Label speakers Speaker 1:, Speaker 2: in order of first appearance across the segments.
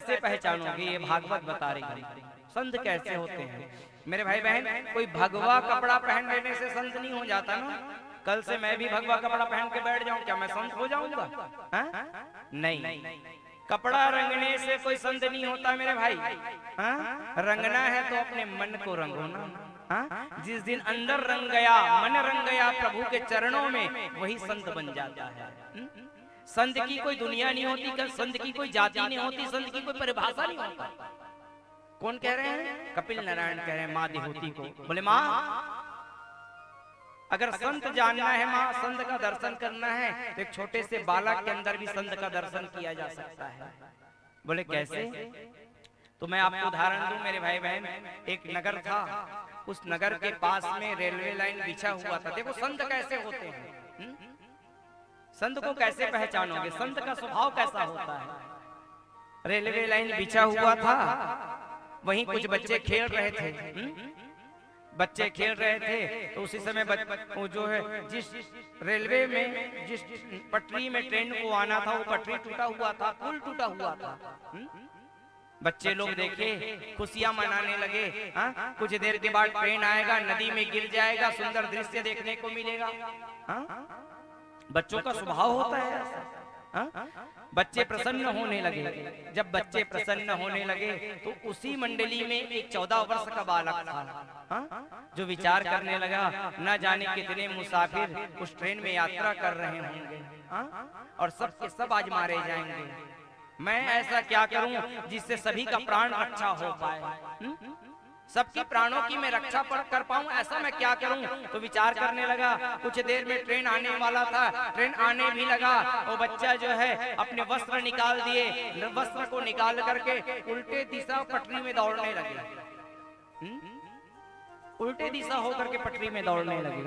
Speaker 1: कैसे पहचानोगे? ये भागवत बता रही है संत कैसे होते हैं। मेरे भाई बहन, कोई भगवा कपड़ा पहन लेने से संत नहीं हो जाता ना। कल से मैं भी भगवा कपड़ा पहन के बैठ जाऊं, क्या मैं संत हो जाऊंगा? नहीं, कपड़ा रंगने से कोई संत नहीं होता मेरे भाई। रंगना है तो अपने मन को रंगो ना। जिस दिन अंदर रंग गया, मन रंग गया प्रभु के चरणों में, वही संत बन जाता है। संत की कोई दुनिया नहीं होती, संत की कोई जाति नहीं होती, संत की कोई परिभाषा नहीं होता। कौन कह रहे हैं? कपिल नारायण कह रहे हैं माँ देहूती को। बोले माँ, अगर संत जानना है माँ, संत का दर्शन करना है, तो एक छोटे से बालक के अंदर भी संत का दर्शन किया जा सकता है। बोले कैसे? तो मैं आपको उदाहरण दूं मेरे भाई बहन। एक नगर था, उस नगर के पास में रेलवे लाइन बिछा हुआ था। देखो संत कैसे होते हैं। संत को कैसे पहचानोगे? संत का स्वभाव कैसा होता है? रेलवे लाइन बिछा हुआ था, वहीं कुछ बच्चे खेल रहे थे। बच्चे खेल रहे थे तो उसी समय वो जो है, जिस रेलवे में जिस पटरी में ट्रेन को आना था, वो पटरी टूटा हुआ था, पुल टूटा हुआ था। बच्चे लोग देखे, खुशियां मनाने लगे। कुछ देर के बाद ट्रेन आएगा, नदी में गिर जाएगा, सुंदर दृश्य देखने को मिलेगा। बच्चों का स्वभाव होता है ऐसा। बच्चे प्रसन्न होने लगे। जब बच्चे प्रसन्न होने लगे तो उसी मंडली में एक 14 वर्ष का बालक था, जो विचार करने लगा, न जाने कितने मुसाफिर उस ट्रेन में यात्रा कर रहे होंगे, और सब के सब आज मारे जाएंगे। मैं ऐसा क्या करूं जिससे सभी का प्राण रक्षा हो पाए, सबकी प्राणों की मैं रक्षा कर पाऊं, ऐसा मैं क्या करूं? तो विचार करने लगा। कुछ देर में ट्रेन आने वाला था, ट्रेन आने भी लगा। वो बच्चा जो है अपने वस्त्र निकाल दिए, वस्त्र को निकाल करके उल्टे दिशा पटरी में दौड़ने लगे। उल्टे दिशा होकर के पटरी में दौड़ने लगे।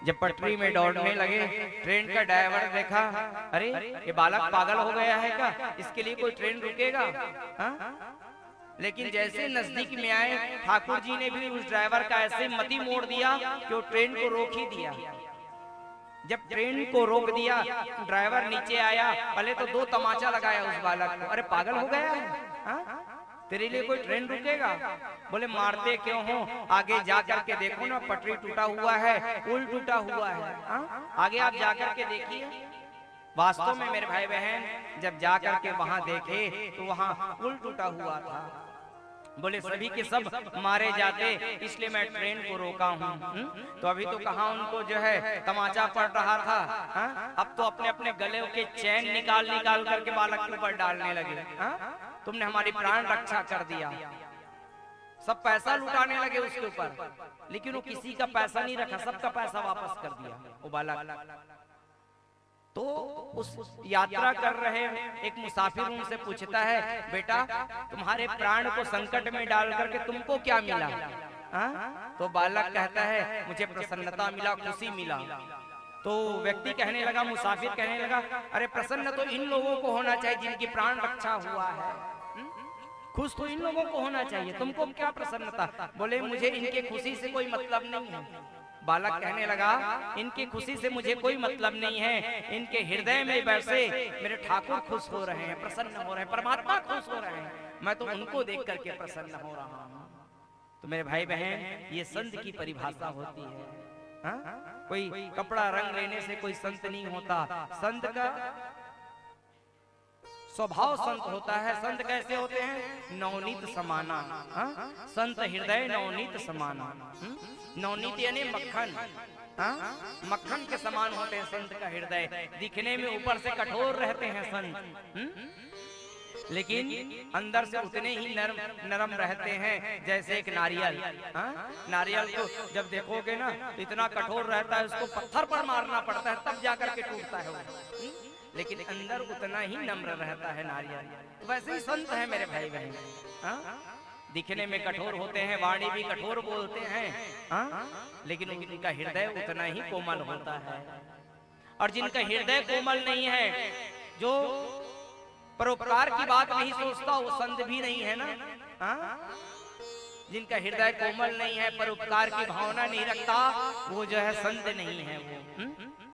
Speaker 1: जब पटरी में दौड़ने लगे, ट्रेन का ड्राइवर देखा, अरे ये बालक पागल हो गया है क्या? इसके लिए कोई ट्रेन रुकेगा? लेकिन जैसे नजदीक में आए, ठाकुर जी ने भी उस ड्राइवर का ऐसे मति मोड़ दिया कि वो ट्रेन को रोक ही दिया। जब ट्रेन को रोक दिया, ड्राइवर नीचे आया, पहले तो 2 तमाचा लगाया उस बालक को। अरे पागल हो गया है? तेरे लिए कोई ट्रेन रुकेगा? बोले मारते क्यों हो? आगे जाकर के देखो ना, पटरी टूटा हुआ है, पुल टूटा हुआ है। आगे आप जाकर के देखिए। वास्तव में मेरे भाई बहन, जब जाकर के वहां देखे तो वहां पुल टूटा हुआ था। बोले सभी के सब मारे जाते, इसलिए मैं ट्रेन को रोका हूँ। तो अभी तो कहाँ उनको जो है तमाचा पड़ रहा था, अब तो अपने अपने गले के चैन निकाल निकाल करके बालक के ऊपर डालने लगे। तुमने हमारी प्राण रक्षा कर दिया। सब पैसा लुटाने लगे उसके ऊपर, लेकिन वो किसी का पैसा नहीं रखा, सबका पैसा वापस कर दिया वो बालक। तो उस यात्रा कर रहे एक मुसाफिर उनसे पूछता है, बेटा तुम्हारे प्राण को संकट में डाल करके तुमको क्या मिला? तो बालक कहता है, मुझे प्रसन्नता मिला, खुशी मिला। तो व्यक्ति कहने लगा, मुसाफिर कहने लगा, अरे प्रसन्न तो इन लोगों को होना चाहिए जिनकी प्राण रक्षा हुआ है, खुश तो इन लोगों को होना चाहिए, तुमको क्या प्रसन्नता? बोले मुझे इनके खुशी से कोई मतलब नहीं है। बालक कहने लगा, इनकी खुशी से मुझे कोई मतलब नहीं है, इनके हृदय में वैसे मेरे ठाकुर खुश हो रहे हैं, प्रसन्न हो रहे हैं, परमात्मा खुश हो रहे हैं, मैं तो उनको देख करके प्रसन्न हो रहा हूँ। तो मेरे भाई बहन, ये संत की परिभाषा होती है। कोई कपड़ा रंग लेने से कोई संत नहीं होता। संत का स्वभाव संत होता है। संत कैसे होते हैं? नवनीत समाना। संत हृदय नवनीत समाना। नवनीत यानी मक्खन, मक्खन के समान होते हैं संत का हृदय। दिखने में ऊपर से कठोर रहते हैं संत, लेकिन अंदर से उतने ही नरम रहते हैं जैसे एक नारियल। नारियल को जब देखोगे ना तो इतना कठोर रहता है, उसको पत्थर पर मारना पड़ता है तब जाकर के टूटता है वो, लेकिन अंदर उतना ही नम्र रहता है नारियल। तो वैसे ही संत है मेरे भाई बहन। दिखने में कठोर होते हैं, वाणी भी कठोर बोलते हैं, लेकिन उनका हृदय उतना ही कोमल होता है। और जिनका हृदय कोमल नहीं है, जो परोपकार की बात नहीं सोचता, वो संत भी नहीं है ना। जिनका हृदय कोमल नहीं है, परोपकार की भावना नहीं रखता, वो जो है संत नहीं है। वो